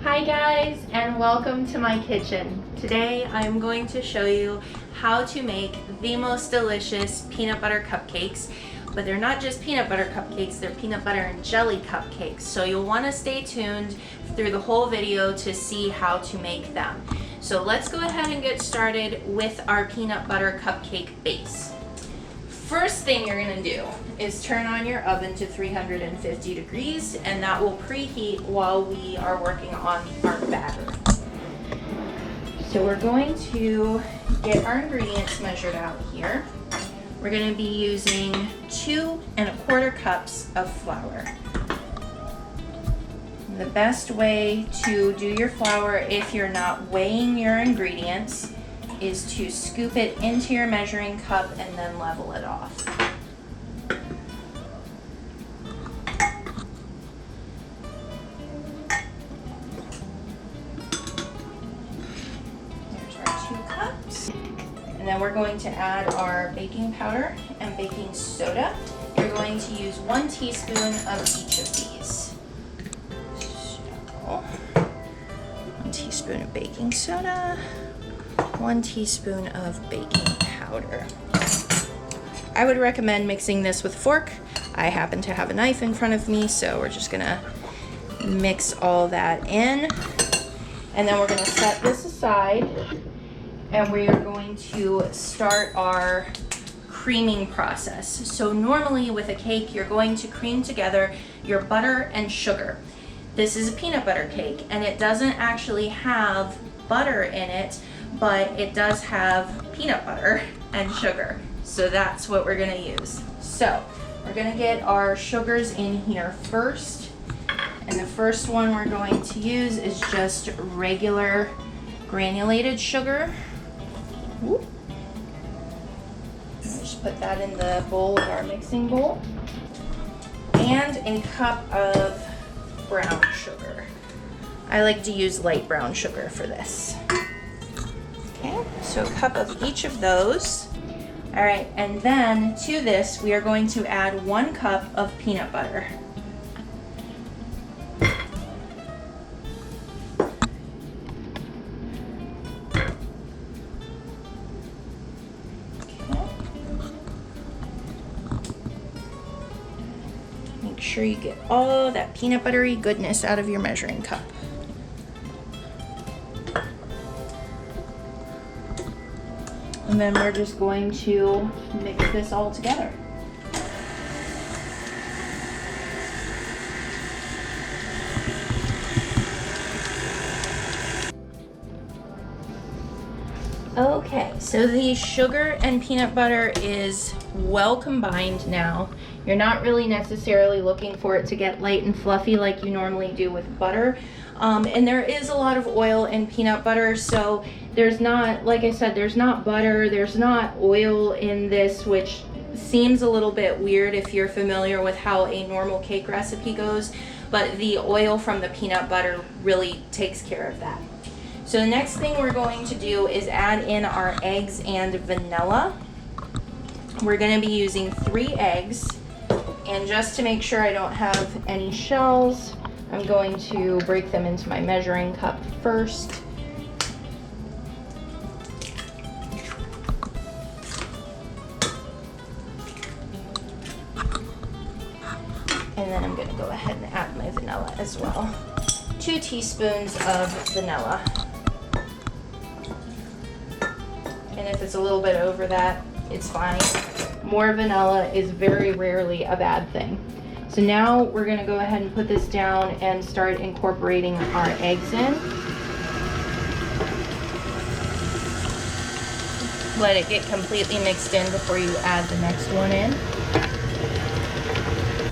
Hi guys, and welcome to my kitchen. Today I'm going to show you how to make the most delicious peanut butter cupcakes, but they're not just peanut butter cupcakes, they're peanut butter and jelly cupcakes. So you'll want to stay tuned through the whole video to see how to make them. So let's go ahead and get started with our peanut butter cupcake base. First thing you're going to do is turn on your oven to 350 degrees, and that will preheat while we are working on our batter. So we're going to get our ingredients measured out here. We're going to be using 2¼ cups of flour. The best way to do your flour if you're not weighing your ingredients is to scoop it into your measuring cup and then level it off. There's our 2 cups. And then we're going to add our baking powder and baking soda. You're going to use 1 teaspoon of each of these. So, 1 teaspoon of baking soda. 1 teaspoon of baking powder. I would recommend mixing this with a fork. I happen to have a knife in front of me, so we're just gonna mix all that in. And then we're gonna set this aside, and we are going to start our creaming process. So normally with a cake, you're going to cream together your butter and sugar. This is a peanut butter cake, and it doesn't actually have butter in it, but it does have peanut butter and sugar. So that's what we're gonna use. So we're gonna get our sugars in here first. And the first one we're going to use is just regular granulated sugar. Whoop. Just put that in the bowl of our mixing bowl. And a cup of brown sugar. I like to use light brown sugar for this. Okay, so a cup of each of those. All right, and then to this, we are going to add 1 cup of peanut butter. Okay. Make sure you get all that peanut buttery goodness out of your measuring cup. And then we're just going to mix this all together. Okay, so the sugar and peanut butter is well combined now. You're not really necessarily looking for it to get light and fluffy like you normally do with butter. And there is a lot of oil in peanut butter, so there's not, like I said, there's not butter, there's not oil in this, which seems a little bit weird if you're familiar with how a normal cake recipe goes, but the oil from the peanut butter really takes care of that. So the next thing we're going to do is add in our eggs and vanilla. We're going to be using 3 eggs, and just to make sure I don't have any shells, I'm going to break them into my measuring cup first. And then I'm going to go ahead and add my vanilla as well. 2 teaspoons of vanilla. And if it's a little bit over that, it's fine. More vanilla is very rarely a bad thing. So now we're going to go ahead and put this down and start incorporating our eggs in. Let it get completely mixed in before you add the next one in.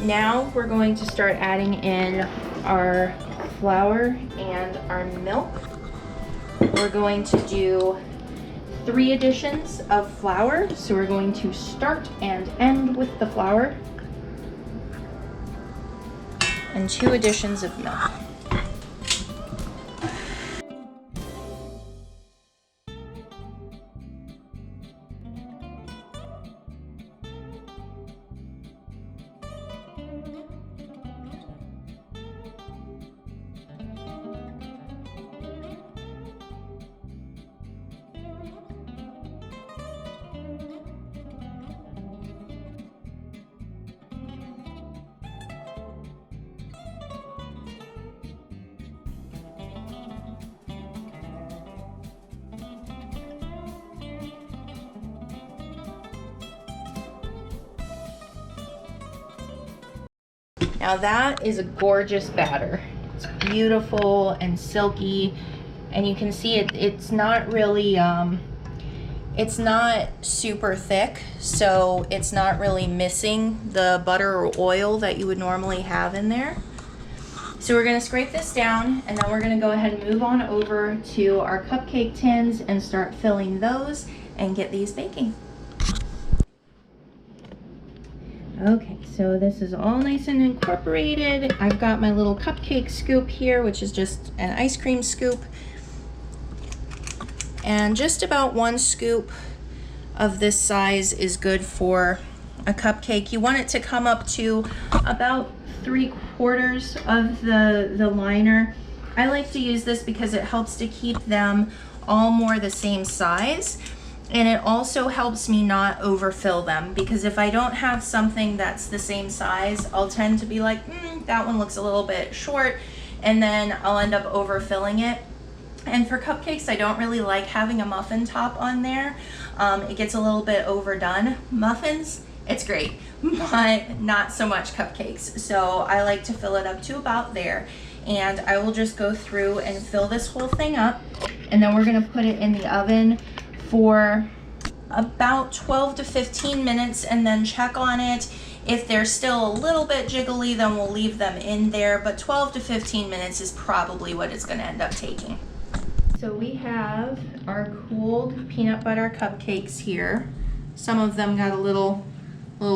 Now we're going to start adding in our flour and our milk. We're going to do 3 additions of flour. So we're going to start and end with the flour. And 2 additions of milk. Now that is a gorgeous batter. It's beautiful and silky, and you can see it's not really, it's not super thick, so it's not really missing the butter or oil that you would normally have in there. So we're gonna scrape this down, and then we're gonna go ahead and move on over to our cupcake tins and start filling those and get these baking. Okay, so this is all nice and incorporated. I've got my little cupcake scoop here, which is just an ice cream scoop. And just about 1 scoop of this size is good for a cupcake. You want it to come up to about 3/4 of the liner. I like to use this because it helps to keep them all more the same size. And it also helps me not overfill them, because if I don't have something that's the same size, I'll tend to be like, that one looks a little bit short, and then I'll end up overfilling it. And for cupcakes, I don't really like having a muffin top on there. It gets a little bit overdone. Muffins, it's great, but not so much cupcakes. So I like to fill it up to about there. And I will just go through and fill this whole thing up. And then we're gonna put it in the oven for about 12 to 15 minutes and then check on it. If they're still a little bit jiggly, then we'll leave them in there, but 12 to 15 minutes is probably what it's gonna end up taking. So we have our cooled peanut butter cupcakes here. Some of them got a little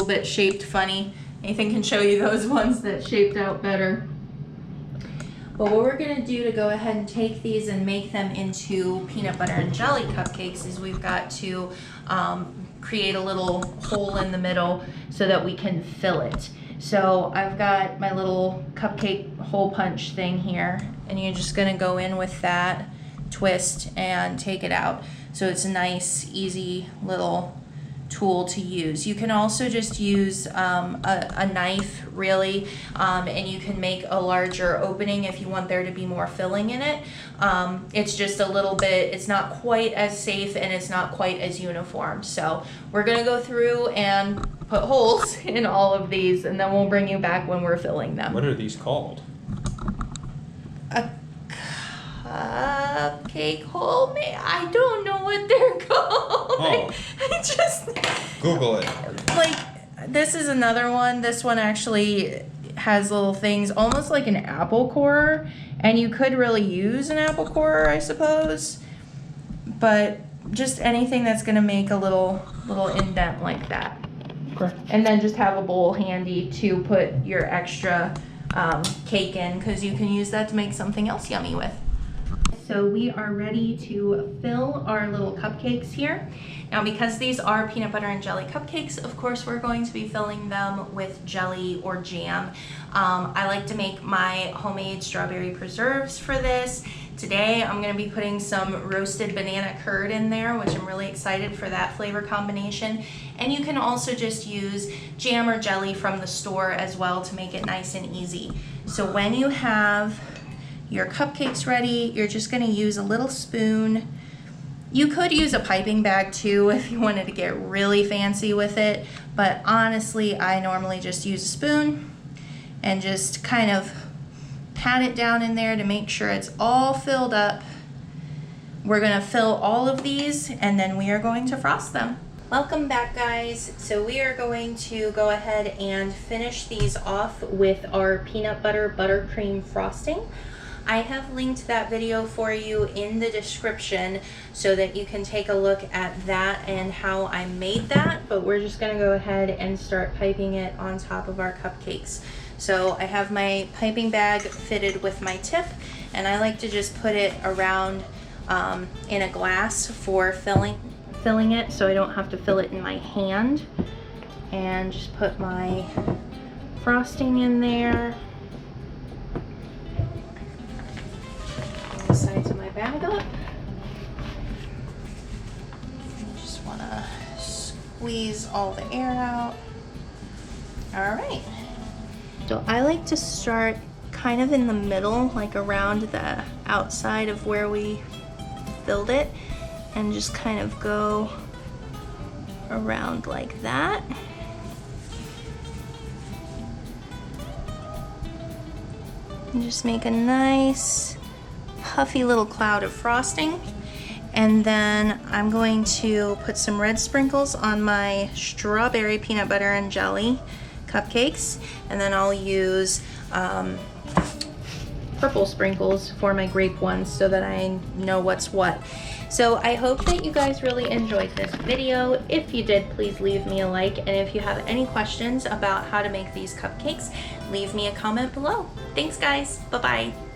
bit shaped funny. Nathan can show you those ones that shaped out better. But what we're gonna do to go ahead and take these and make them into peanut butter and jelly cupcakes is we've got to create a little hole in the middle so that we can fill it. So I've got my little cupcake hole punch thing here, and you're just gonna go in with that, twist, and take it out. So it's a nice, easy little tool to use. You can also just use a knife, really, and you can make a larger opening if you want there to be more filling in it. It's just a little bit, it's not quite as safe and it's not quite as uniform. So we're gonna go through and put holes in all of these, and then we'll bring you back when we're filling them. What are these called? A cupcake hole? I don't know what they're called. Oh. I just Google it. like, this is another one. This one actually has little things almost like an apple corer, and you could really use an apple corer, I suppose, but just anything that's gonna make a little indent like that. And then just have a bowl handy to put your extra cake in, because you can use that to make something else yummy with. So we are ready to fill our little cupcakes here. Now, because these are peanut butter and jelly cupcakes, of course we're going to be filling them with jelly or jam. I like to make my homemade strawberry preserves for this. Today I'm going to be putting some roasted banana curd in there, which I'm really excited for that flavor combination. And you can also just use jam or jelly from the store as well to make it nice and easy. So when you have your cupcakes ready, you're just going to use a little spoon. You could use a piping bag too if you wanted to get really fancy with it, but honestly I normally just use a spoon and just kind of pat it down in there to make sure it's all filled up. We're going to fill all of these and then we are going to frost them. Welcome back, guys. So we are going to go ahead and finish these off with our peanut butter buttercream frosting. I have linked that video for you in the description so that you can take a look at that and how I made that, but we're just gonna go ahead and start piping it on top of our cupcakes. So I have my piping bag fitted with my tip, and I like to just put it around in a glass for filling it, so I don't have to fill it in my hand. And just put my frosting in there. Sides of my bag up. I just want to squeeze all the air out. All right. So I like to start kind of in the middle, like around the outside of where we filled it, and just kind of go around like that. And just make a nice puffy little cloud of frosting. And then I'm going to put some red sprinkles on my strawberry peanut butter and jelly cupcakes. And then I'll use purple sprinkles for my grape ones so that I know what's what. So I hope that you guys really enjoyed this video. If you did, please leave me a like. And if you have any questions about how to make these cupcakes, leave me a comment below. Thanks guys, bye-bye.